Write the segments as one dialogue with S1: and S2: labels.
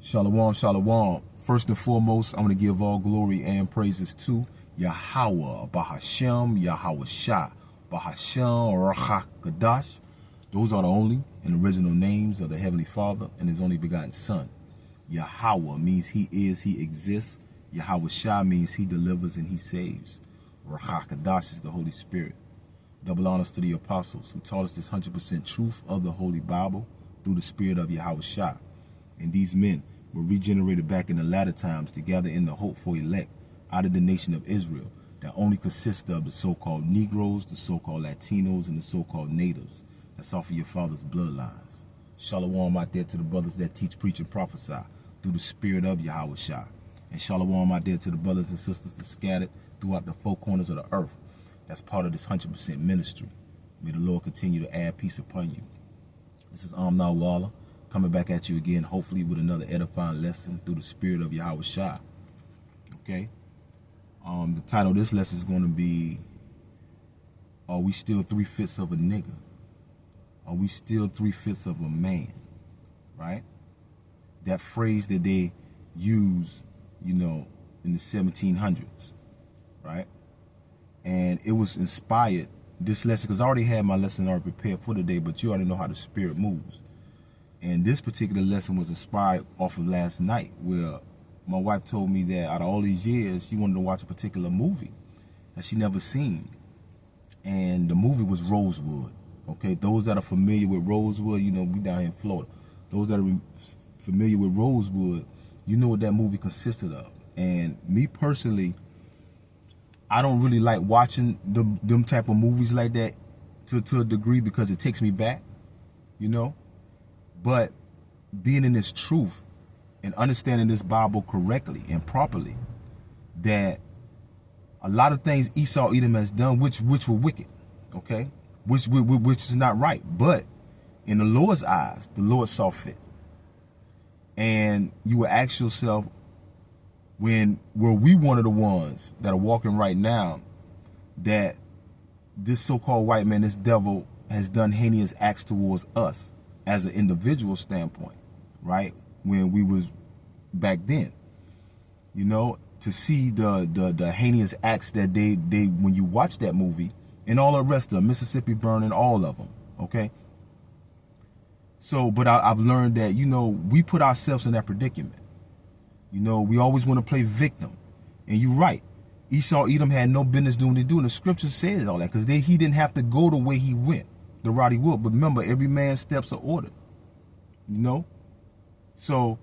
S1: Shalom, shalom. First and foremost, I'm going to give all glory and praises to Yahweh, Bahashem, Yahweh Shah, Bahashem, Kadash. Those are the only and original names of the Heavenly Father and His only begotten Son. Yahweh means He is, He exists. Yahweh Shah means He delivers and He saves. Kadash is the Holy Spirit. Double honors to the apostles who taught us this 100% truth of the Holy Bible through the Spirit of Yahweh Shah. And these men were regenerated back in the latter times to gather in the hope for elect out of the nation of Israel that only consists of the so-called Negroes, the so-called Latinos, and the so-called natives. That's off of your father's bloodlines. Shalom out there to the brothers that teach, preach, and prophesy through the Spirit of Yahweh Shah. And shalom out there to the brothers and sisters that scattered throughout the four corners of the earth. That's part of this 100% ministry. May the Lord continue to add peace upon you. This is Amna Walla, coming back at you again, hopefully with another edifying lesson through the Spirit of Yahweh Shah. Okay? The title of this lesson is going to be, are we still 3/5 of a nigga? Are we still 3/5 of a man? Right? That phrase that they use, in the 1700s. Right? And it was inspired, this lesson, because I already had my lesson already prepared for today, but you already know how the Spirit moves. And this particular lesson was inspired off of last night, where my wife told me that out of all these years, she wanted to watch a particular movie that she never seen. And the movie was Rosewood. Okay, those that are familiar with Rosewood, we down here in Florida. Those that are familiar with Rosewood, you know what that movie consisted of. And me personally, I don't really like watching them type of movies like that to a degree because it takes me back, But being in this truth and understanding this Bible correctly and properly, that a lot of things Esau Edom has done, which were wicked, okay, which is not right, but in the Lord's eyes, the Lord saw fit. And you will ask yourself, were we one of the ones that are walking right now that this so-called white man, this devil, has done heinous acts towards us as an individual standpoint, right? When we was back then, to see the heinous acts that they when you watch that movie and all the rest of them, Mississippi Burning, all of them, okay? So, but I've learned that, we put ourselves in that predicament. We always want to play victim. And you're right. Esau Edom had no business doing what he do. And the scripture says all that because he didn't have to go the way he went, the route he would. But remember, every man's steps are ordered. So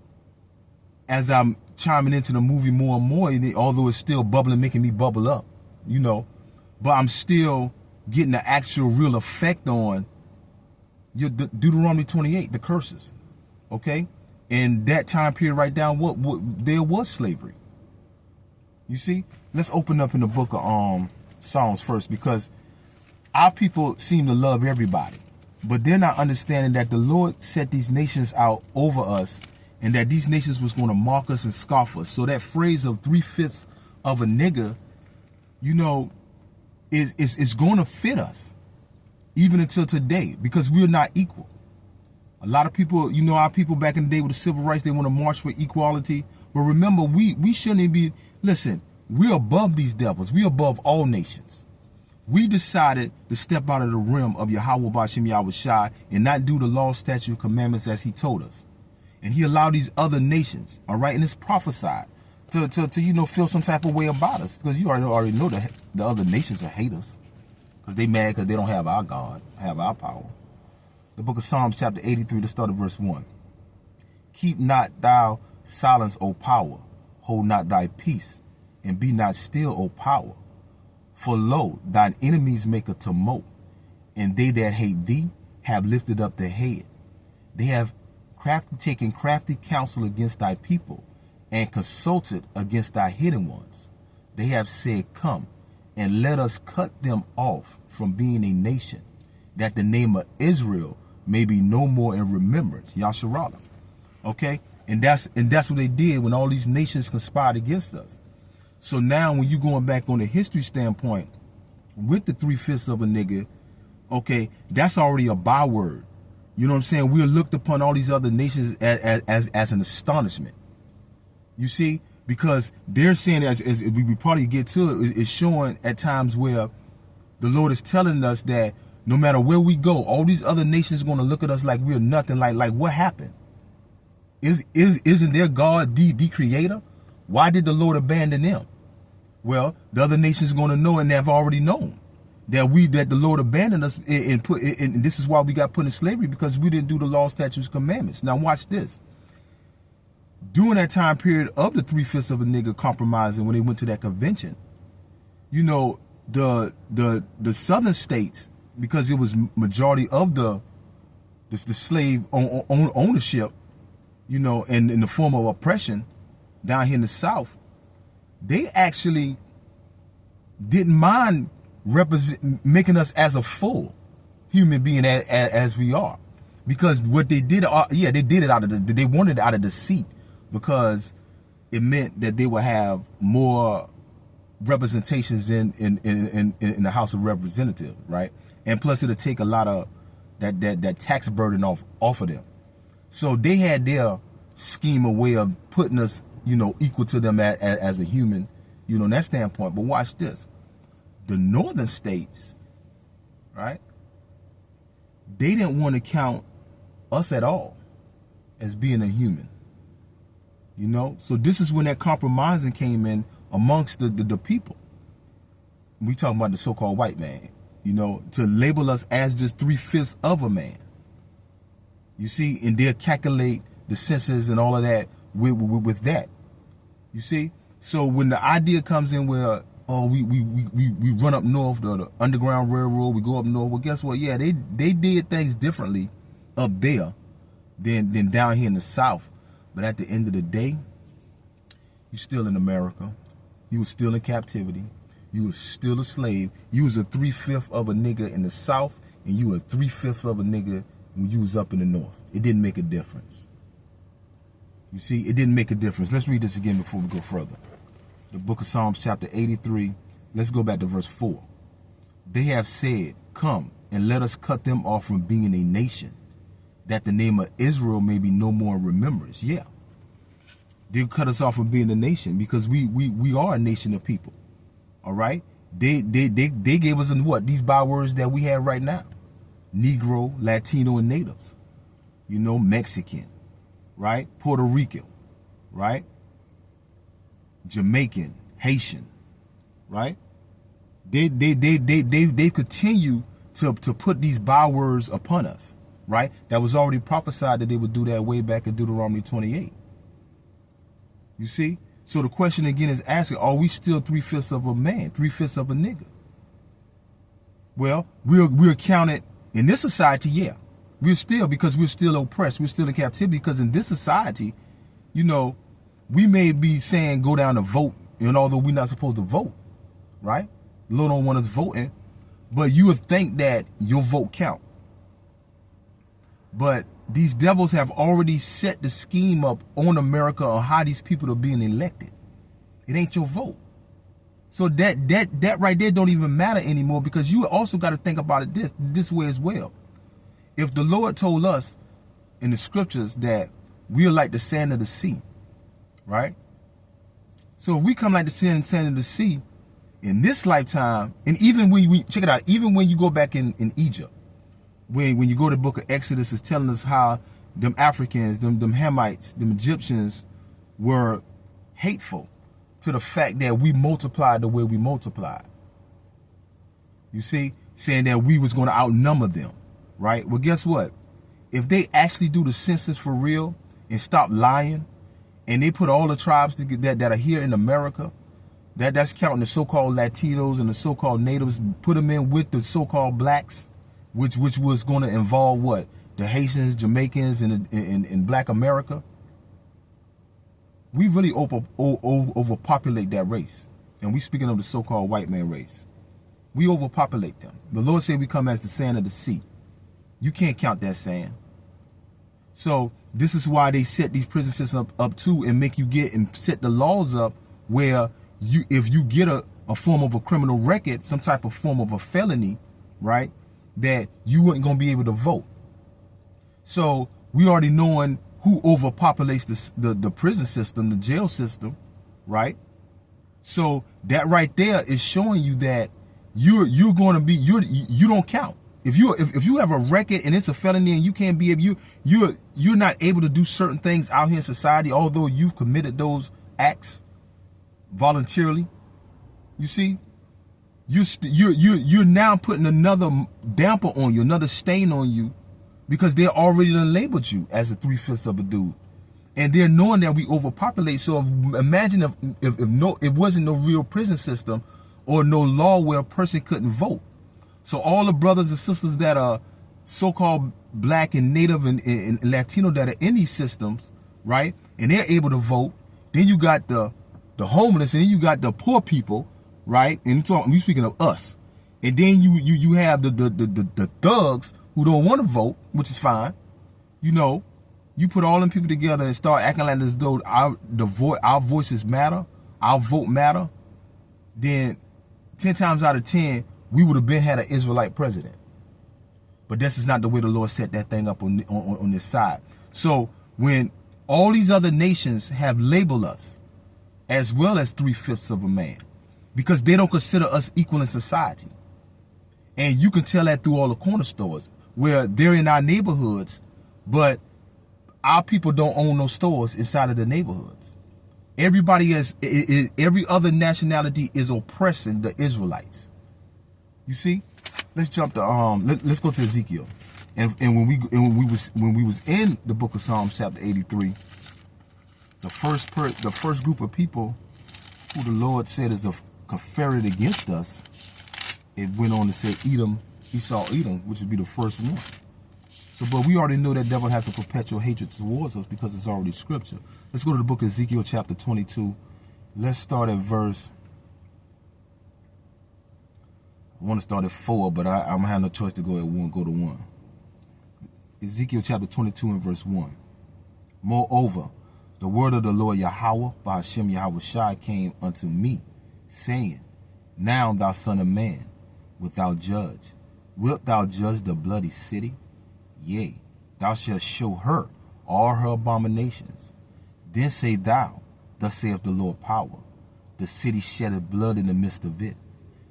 S1: as I'm chiming into the movie more and more, although it's still bubbling, making me bubble up, but I'm still getting the actual real effect on your Deuteronomy 28, the curses. Okay? In that time period right down, what there was slavery. You see? Let's open up in the book of Psalms first, because our people seem to love everybody, but they're not understanding that the Lord set these nations out over us and that these nations was going to mock us and scoff us. So that phrase of 3/5 of a nigga, is going to fit us even until today, because we're not equal. A lot of people, our people back in the day with the civil rights, they want to march for equality. But remember, we shouldn't be, listen, we're above these devils. We're above all nations. We decided to step out of the realm of Yahweh Bashem Yahweh Shai and not do the law, statute, and commandments as he told us. And he allowed these other nations, all right, and it's prophesied to feel some type of way about us. Because you already know that the other nations are haters. Because they mad because they don't have our God, have our power. The book of Psalms chapter 83, let's start at verse 1. Keep not thou silence, O power. Hold not thy peace, and be not still, O power. For lo, thine enemies make a tumult, and they that hate thee have lifted up their head. They have taken crafty counsel against thy people, and consulted against thy hidden ones. They have said, come, and let us cut them off from being a nation, that the name of Israel may be no more in remembrance. Yasharallah. Okay? And that's what they did when all these nations conspired against us. So now when you're going back on the history standpoint with the 3/5 of a nigga, okay, that's already a byword. You know what I'm saying? We're looked upon all these other nations as an astonishment. You see? Because they're saying, as we probably get to it, is showing at times where the Lord is telling us that no matter where we go, all these other nations are going to look at us like we're nothing. Like what happened? Isn't their God the creator? Why did the Lord abandon them? Well, the other nations are going to know, and they've already known that the Lord abandoned us and this is why we got put in slavery, because we didn't do the law, statutes, commandments. Now watch this. During that time period of the 3/5 of a nigga compromising, when they went to that convention, you know, the southern states, because it was majority of the slave ownership, you know, and in the form of oppression down here in the South, they actually didn't mind making us as a full human being as we are, because what they did, they did it they wanted it out of deceit, because it meant that they would have more representations in the House of Representatives, right? And plus it'll take a lot of that tax burden off of them. So they had their scheme, a way of putting us, you know, equal to them as a human, you know, in that standpoint. But watch this. The northern states, right, they didn't want to count us at all as being a human, you know. So this is when that compromising came in amongst the people. We talking about the so-called white man, you know, to label us as just 3/5 of a man. You see, and they'll calculate the census and all of that with that. You see, so when the idea comes in where, oh, we run up north, the Underground Railroad, we go up north. Well, guess what? Yeah, they did things differently up there than down here in the South. But at the end of the day, you're still in America. You were still in captivity. You were still a slave. You was a 3/5 of a nigga in the South, and you were a 3/5 of a nigga when you was up in the North. It didn't make a difference. You see, it didn't make a difference. Let's read this again before we go further. The book of Psalms, chapter 83. Let's go back to verse 4. They have said, come and let us cut them off from being a nation, that the name of Israel may be no more in remembrance. Yeah. They cut us off from being a nation because we are a nation of people. All right. They gave us what? These bywords that we have right now. Negro, Latino, and natives. You know, Mexican, right? Puerto Rican, right? Jamaican, Haitian, right? They continue to put these bywords upon us, right? That was already prophesied that they would do that way back in Deuteronomy 28. You see? So the question again is asking, are we still 3/5 of a man, 3/5 of a nigga? Well, we're counted in this society, yeah. We're still, because we're still oppressed, we're still in captivity, because in this society, you know, we may be saying go down to vote, and although we're not supposed to vote, right? The Lord don't want us voting, but you would think that your vote count. But these devils have already set the scheme up on America on how these people are being elected. It ain't your vote. So that right there don't even matter anymore, because you also got to think about it this way as well. If the Lord told us in the scriptures that we are like the sand of the sea, right? So if we come like the sand of the sea in this lifetime, and even when we check it out, even when you go back in Egypt, when you go to the book of Exodus, it's telling us how them Africans, them Hamites, them Egyptians were hateful to the fact that we multiplied the way we multiplied. You see, saying that we was going to outnumber them, right? Well, guess what? If they actually do the census for real and stop lying, and they put all the tribes that are here in America, that's counting the so-called Latinos and the so-called natives, put them in with the so-called blacks, which was going to involve what? The Haitians, Jamaicans, and Black America. We really overpopulate that race. And we speaking of the so-called white man race. We overpopulate them. The Lord said we come as the sand of the sea. You can't count that sand. So this is why they set these prison systems up too, and make you get and set the laws up where if you get a form of a criminal record, some type of form of a felony, right, that you weren't going to be able to vote. So we already knowing who overpopulates the prison system, the jail system, right? So that right there is showing you that you're going to be you don't count. If you have a record and it's a felony and you can't be able you're not able to do certain things out here in society, although you've committed those acts voluntarily. You see, you're now putting another damper on you, another stain on you, because they're already done labeled you as a 3/5 of a dude, and they're knowing that we overpopulate. So imagine if it wasn't no real prison system or no law where a person couldn't vote. So all the brothers and sisters that are so-called black and native and Latino that are in these systems, right, and they're able to vote. Then you got the homeless, and then you got the poor people, right? And we're speaking of us. And then you have the thugs who don't want to vote, which is fine. You know, you put all them people together and start acting like as though our voices matter, our vote matter. Then 10 times out of 10, we would have had an Israelite president. But this is not the way the Lord set that thing up on this side. So when all these other nations have labeled us as well as 3/5 of a man, because they don't consider us equal in society. And you can tell that through all the corner stores where they're in our neighborhoods, but our people don't own those stores inside of the neighborhoods. Everybody every other nationality is oppressing the Israelites. You see? Let's jump to let's go to Ezekiel. And when we was in the book of Psalms chapter 83, the first group of people who the Lord said is a confederate against us, it went on to say Edom, Esau, Edom, which would be the first one. So, but we already know that devil has a perpetual hatred towards us because it's already scripture. Let's go to the book of Ezekiel chapter 22. Let's start at verse. I want to start at 4, but I'm going to have no choice to go at 1. Go to 1. Ezekiel chapter 22 and verse 1. Moreover, the word of the Lord Yahweh, by Hashem Yahweh Shai, came unto me, saying, Now, thou son of man, wilt thou judge? Wilt thou judge the bloody city? Yea, thou shalt show her all her abominations. Then say thou, Thus saith the Lord power, the city sheddeth blood in the midst of it,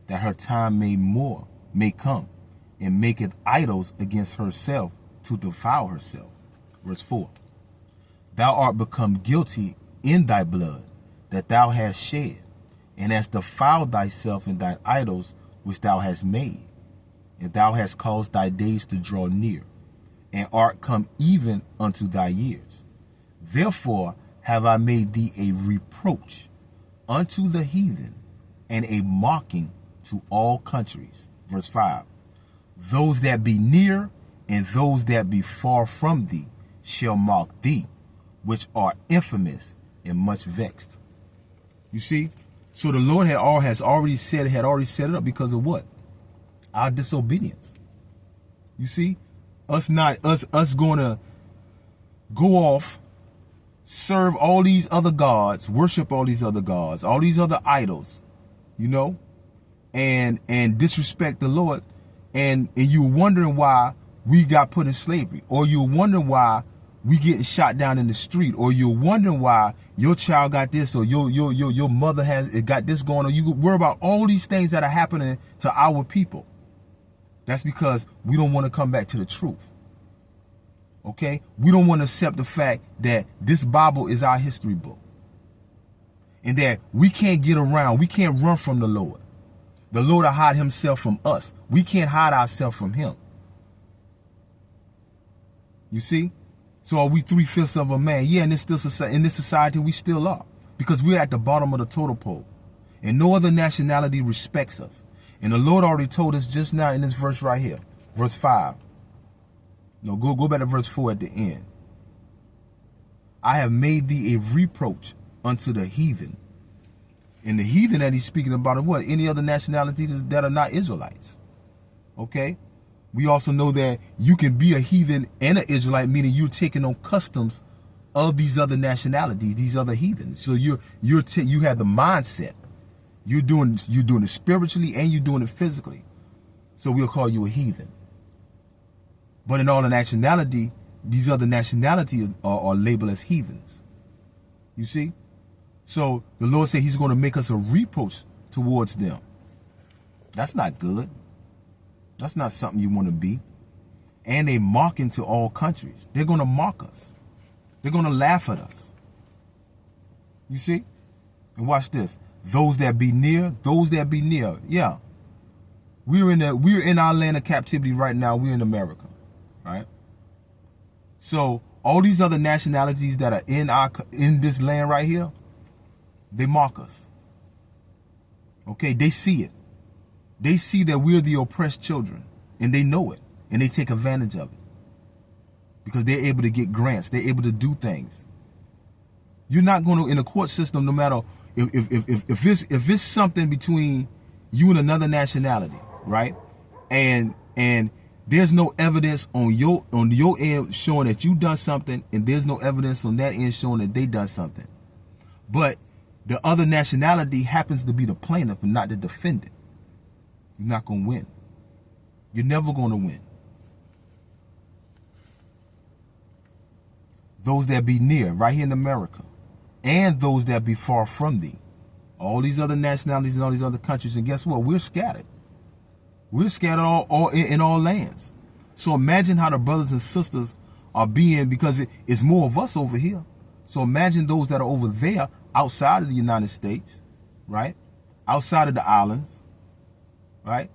S1: that her time may come, and maketh idols against herself to devour herself. Verse 4. Thou art become guilty in thy blood that thou hast shed, and hast defiled thyself in thine idols which thou hast made, and thou hast caused thy days to draw near, and art come even unto thy years. Therefore have I made thee a reproach unto the heathen, and a mocking to all countries. Verse 5. Those that be near and those that be far from thee shall mock thee, which are infamous and much vexed. You see? So the Lord had already set it up because of what? Our disobedience. You see? Us going to go off, serve all these other gods, worship all these other gods, all these other idols, you know, and disrespect the Lord, and you're wondering why we got put in slavery, or you're wondering why we getting shot down in the street, or you're wondering why your child got this, or your mother has got this going on. You worry about all these things that are happening to our people. That's because we don't want to come back to the truth. Okay? We don't want to accept the fact that this Bible is our history book, and that we can't get around, we can't run from the Lord. The Lord will hide himself from us. We can't hide ourselves from him. You see? So are we 3/5 of a man? Yeah, in this society we still are, because we're at the bottom of the totem pole, and no other nationality respects us. And the Lord already told us just now in this verse right here, verse 5. No, go back to verse 4 at the end. I have made thee a reproach unto the heathen. And the heathen that he's speaking about are what? Any other nationalities that are not Israelites. Okay? We also know that you can be a heathen and an Israelite, meaning you're taking on customs of these other nationalities, these other heathens. So you have the mindset. You're doing it spiritually and you're doing it physically. So we'll call you a heathen. But in all nationality, these other nationalities are labeled as heathens. You see? So the Lord said he's going to make us a reproach towards them. That's not good. That's not something you want to be. And they mocking to all countries. They're going to mock us. They're going to laugh at us. You see? And watch this. Those that be near, those that be near. Yeah. We're in our land of captivity right now. We're in America. Right? So all these other nationalities that are in this land right here, they mock us. Okay? They see it. They see that we're the oppressed children. And they know it. And they take advantage of it. Because they're able to get grants. They're able to do things. You're not going to, in the court system, no matter if it's something between you and another nationality, right? And there's no evidence on your end showing that you done something, and there's no evidence on that end showing that they done something. But the other nationality happens to be the plaintiff and not the defendant. You're not going to win. You're never going to win. Those that be near, right here in America, and those that be far from thee. All these other nationalities and all these other countries, and guess what? We're scattered. We're scattered all in all lands. So imagine how the brothers and sisters are being, because it's more of us over here. So imagine those that are over there outside of the United States, right? Outside of the islands, right?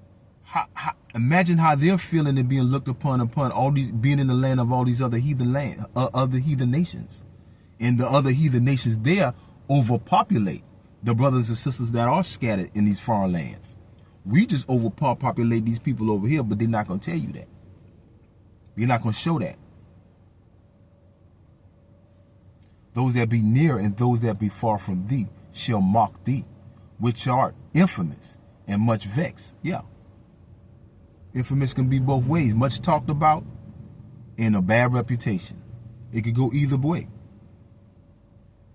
S1: Imagine how they're feeling and being looked upon all these, being in the land of all these other heathen nations. And the other heathen nations there overpopulate the brothers and sisters that are scattered in these foreign lands. We just overpopulate these people over here, but they're not going to tell you that. You're not going to show that. Those that be near and those that be far from thee shall mock thee, which art infamous and much vexed. Yeah. Infamous can be both ways. Much talked about and a bad reputation. It could go either way.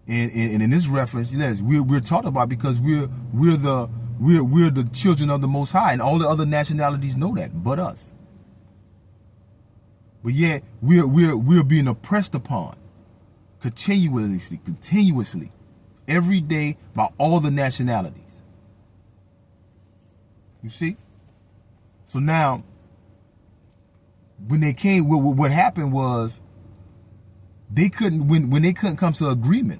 S1: And in this reference, yes, we're taught about because we're the children of the Most High, and all the other nationalities know that, but us. But yet we're being oppressed upon continuously, every day by all the nationalities. You see? So now, when they came, what happened was they couldn't when they couldn't come to an agreement.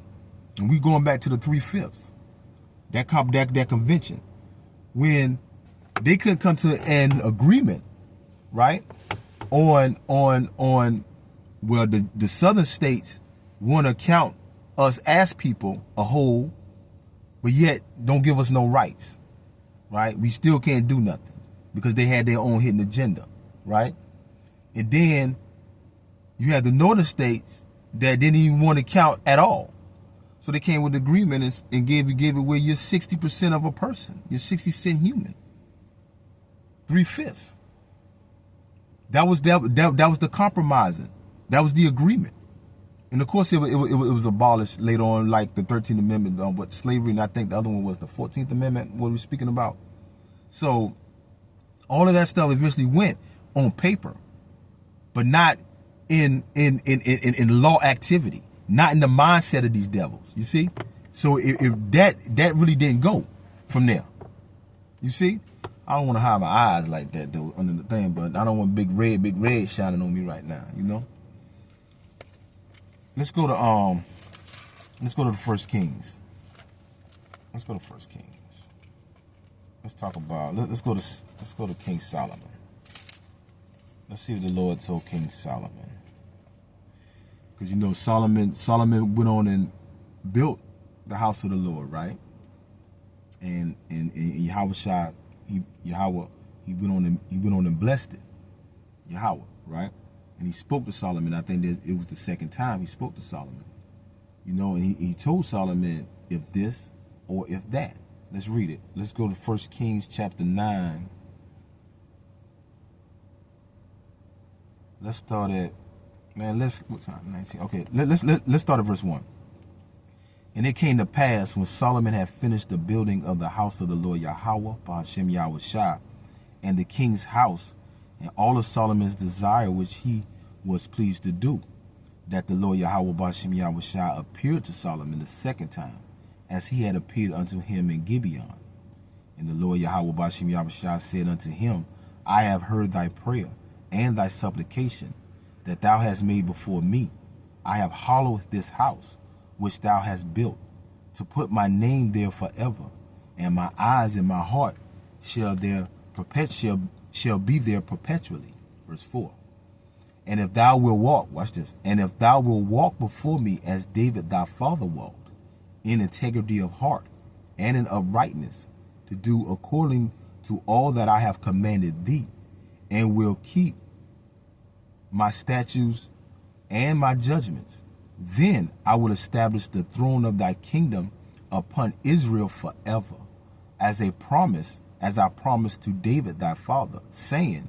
S1: And we going back to the 3/5, that convention, when they couldn't come to an agreement, right? On well, the southern states want to count us as people a whole, but yet don't give us no rights, right? We still can't do nothing because they had their own hidden agenda, right? And then you had the northern states that didn't even want to count at all. So they came with agreement and gave it where you're 60% of a person. You're 60% human. 3/5. That was the compromising. That was the agreement. And of course it was abolished later on, like the 13th Amendment, but slavery, and I think the other one was the 14th Amendment, what we're speaking about. So all of that stuff eventually went on paper, but not in law activity. Not in the mindset of these devils, you see? So if that really didn't go from there. You see? I don't want to hide my eyes like that though under the thing, but I don't want big red shining on me right now, you know? Let's go to the First Kings. Let's go to First Kings. Let's talk about let's go to King Solomon. Let's see what the Lord told King Solomon. Because you know Solomon went on and built the house of the Lord, right? And Yahweh went on and blessed it. Yahweh, right? And he spoke to Solomon. I think that it was the second time he spoke to Solomon. You know, and he told Solomon if this or if that. Let's read it. Let's go to 1 Kings chapter 9. Let's start at what time? 19. Okay, let's start at verse 1. And it came to pass when Solomon had finished the building of the house of the Lord Yahweh, Ba'ashem Yahweh Shah, and the king's house, and all of Solomon's desire which he was pleased to do, that the Lord Yahweh Bashem Yahushua appeared to Solomon the second time, as he had appeared unto him in Gibeon. And the Lord Yahweh Bashem Yahushua said unto him, I have heard thy prayer and thy supplication that thou hast made before me. I have hallowed this house which thou hast built, to put my name there forever, and my eyes and my heart shall be there perpetually. Verse 4. And if thou wilt walk, watch this, and if thou wilt walk before me as David thy father walked, in integrity of heart and in uprightness, to do according to all that I have commanded thee, and will keep my statutes and my judgments, then I will establish the throne of thy kingdom upon Israel forever, as I promised to David thy father, saying,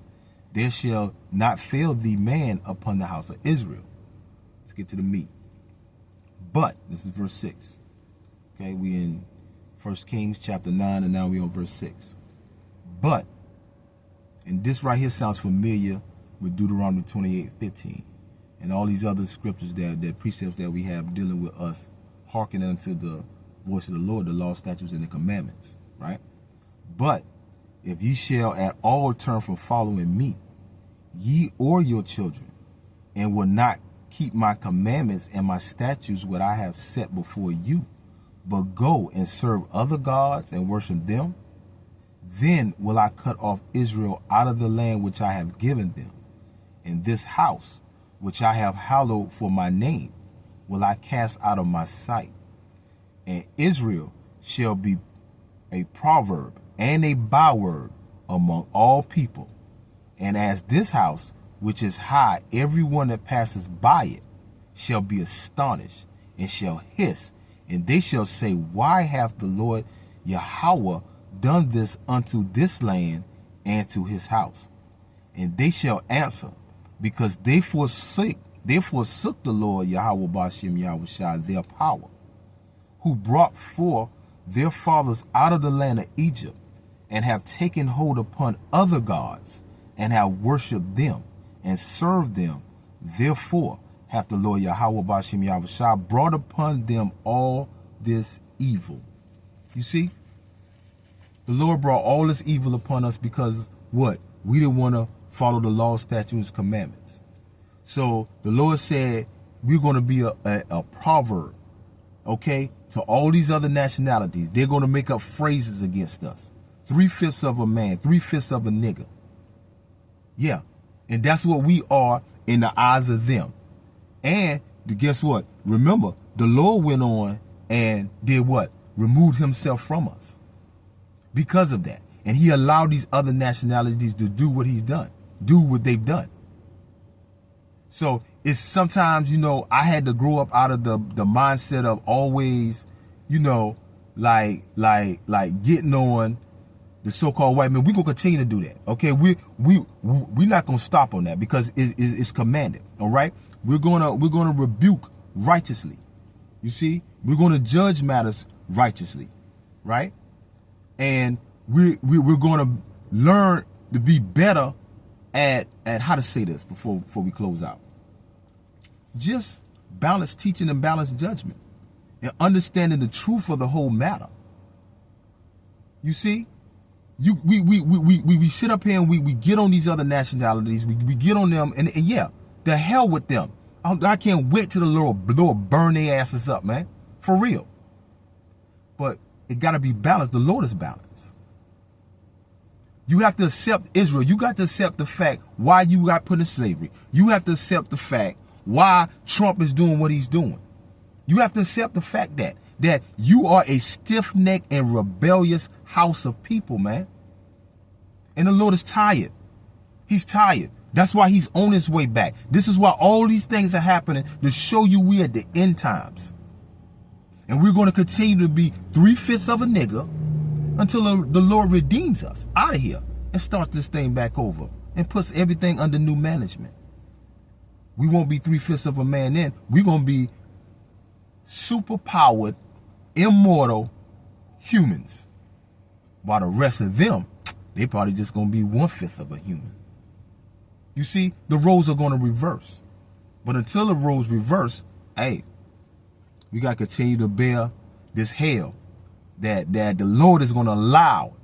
S1: there shall not fail thee man upon the house of Israel. Let's get to the meat. But, this is verse 6. Okay, we in 1 Kings chapter 9, and now we on verse 6. But, and this right here sounds familiar with Deuteronomy 28:15, and all these other scriptures that precepts that we have dealing with us, hearkening unto the voice of the Lord, the law, statutes, and the commandments, right? But if ye shall at all turn from following me, ye or your children, and will not keep my commandments and my statutes what I have set before you, but go and serve other gods and worship them, then will I cut off Israel out of the land which I have given them, and this house which I have hallowed for my name will I cast out of my sight. And Israel shall be a proverb and a byword among all people. And as this house, which is high, every one that passes by it shall be astonished and shall hiss, and they shall say, why hath the Lord Yahweh done this unto this land and to his house? And they shall answer, because they forsook the Lord Yahweh Bashem Yahushua their power, who brought forth their fathers out of the land of Egypt, and have taken hold upon other gods, and have worshipped them, and served them. Therefore hath the Lord Yahweh Bashem Yahushua brought upon them all this evil. You see? The Lord brought all this evil upon us because what? We didn't want to follow the law, statutes, commandments. So the Lord said we're going to be a proverb, okay, to all these other nationalities. They're going to make up phrases against us. 3/5 of a man, 3/5 of a nigger. Yeah, and that's what we are in the eyes of them. And guess what? Remember, the Lord went on and did what? Removed himself from us because of that. And he allowed these other nationalities to do what he's done, do what they've done. So it's sometimes, you know, I had to grow up out of the mindset of always, you know, like getting on the so-called white man. We're gonna continue to do that. Okay, we're not gonna stop on that because it's commanded. All right, we're gonna rebuke righteously. You see, we're gonna judge matters righteously, right? And we're gonna learn to be better at how to say this before we close out. Just balanced teaching and balanced judgment, and understanding the truth of the whole matter. You see, we sit up here and we get on these other nationalities. We get on them, and yeah, the hell with them. I can't wait till the Lord burn their asses up, man, for real. But it got to be balanced. The Lord is balanced. You have to accept Israel. You got to accept the fact why you got put in slavery. You have to accept the fact why Trump is doing what he's doing. You have to accept the fact that you are a stiff-necked and rebellious house of people, man. And the Lord is tired. He's tired. That's why he's on his way back. This is why all these things are happening, to show you we at the end times. And we're going to continue to be 3/5 of a nigger until the Lord redeems us out of here and starts this thing back over and puts everything under new management. We won't be 3/5 of a man then. We're going to be super-powered, immortal humans. While the rest of them, they probably just going to be 1/5 of a human. You see, the roles are going to reverse. But until the roles reverse, hey, we got to continue to bear this hell that the Lord is going to allow,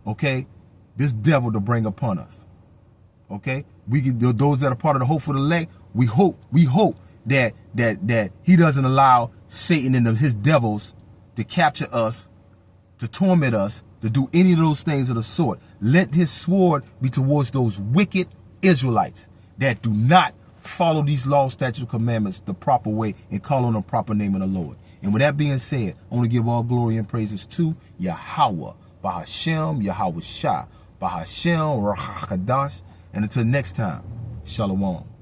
S1: okay, this devil to bring upon us. Okay? Those that are part of the hopeful elect, we hope that he doesn't allow Satan and his devils to capture us, to torment us, to do any of those things of the sort. Let his sword be towards those wicked Israelites that do not follow these laws, statutes, commandments the proper way and call on the proper name of the Lord. And with that being said, I want to give all glory and praises to Yahweh, Bahashem, Yahweh Shah, Bahashem, Rakadash. And until next time, Shalom.